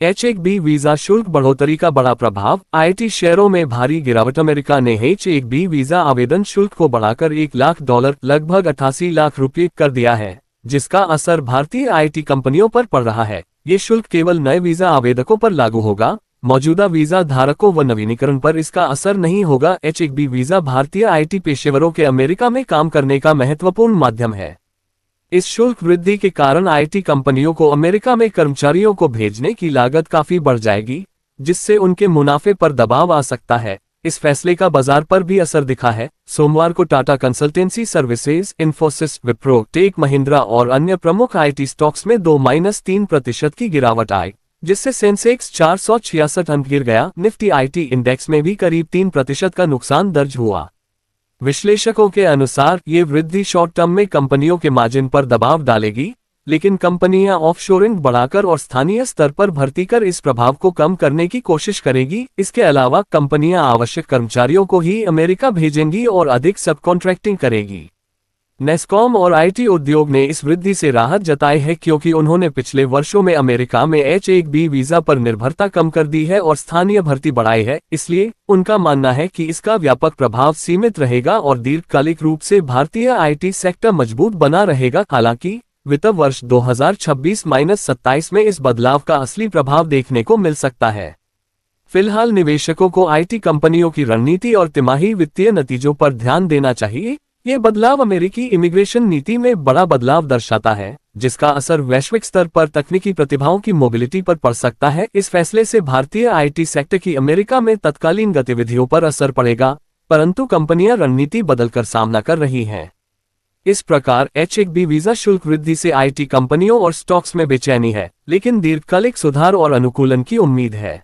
H-1B visa शुल्क बढ़ोतरी का बड़ा प्रभाव, आईटी शेयरों में भारी गिरावट। अमेरिका ने H-1B वीजा आवेदन शुल्क को बढ़ाकर $1 लाख लगभग 88 लाख रुपये कर दिया है, जिसका असर भारतीय आईटी कंपनियों पर पड़ रहा है। ये शुल्क केवल नए वीजा आवेदकों पर लागू होगा, मौजूदा वीजा धारकों व नवीनीकरण पर इसका असर नहीं होगा। H-1B वीजा भारतीय आईटी पेशेवरों के अमेरिका में काम करने का महत्वपूर्ण माध्यम है। इस शुल्क वृद्धि के कारण आईटी कंपनियों को अमेरिका में कर्मचारियों को भेजने की लागत काफी बढ़ जाएगी, जिससे उनके मुनाफे पर दबाव आ सकता है। इस फैसले का बाजार पर भी असर दिखा है। सोमवार को Tata consultancy services, Infosys, Wipro, tech Mahindra और अन्य प्रमुख आईटी स्टॉक्स में 2-3% की गिरावट आई, जिससे सेंसेक्स 466 अंक गिर गया। निफ्टी आईटी इंडेक्स में भी करीब 3% का नुकसान दर्ज हुआ। विश्लेषकों के अनुसार ये वृद्धि शॉर्ट टर्म में कंपनियों के मार्जिन पर दबाव डालेगी, लेकिन कंपनियां ऑफशोरिंग बढ़ाकर और स्थानीय स्तर पर भर्ती कर इस प्रभाव को कम करने की कोशिश करेगी। इसके अलावा कंपनियां आवश्यक कर्मचारियों को ही अमेरिका भेजेंगी और अधिक सब कॉन्ट्रैक्टिंग करेगी। नेस्कॉम और आईटी उद्योग ने इस वृद्धि से राहत जताई है, क्योंकि उन्होंने पिछले वर्षों में अमेरिका में H-1B वीजा पर निर्भरता कम कर दी है और स्थानीय भर्ती बढ़ाई है। इसलिए उनका मानना है कि इसका व्यापक प्रभाव सीमित रहेगा और दीर्घकालिक रूप से भारतीय आईटी सेक्टर मजबूत बना रहेगा। हालांकि वित्त वर्ष 2026-27 में इस बदलाव का असली प्रभाव देखने को मिल सकता है। फिलहाल निवेशकों को आईटी कंपनियों की रणनीति और तिमाही वित्तीय नतीजों पर ध्यान देना चाहिए। ये बदलाव अमेरिकी इमिग्रेशन नीति में बड़ा बदलाव दर्शाता है, जिसका असर वैश्विक स्तर पर तकनीकी प्रतिभाओं की मोबिलिटी पर पड़ सकता है। इस फैसले से भारतीय आईटी सेक्टर की अमेरिका में तत्कालीन गतिविधियों पर असर पड़ेगा, परंतु कंपनियां रणनीति बदलकर सामना कर रही हैं। इस प्रकार H-1B वीजा शुल्क वृद्धि से आईटी कंपनियों और स्टॉक्स में बेचैनी है, लेकिन दीर्घकालिक सुधार और अनुकूलन की उम्मीद है।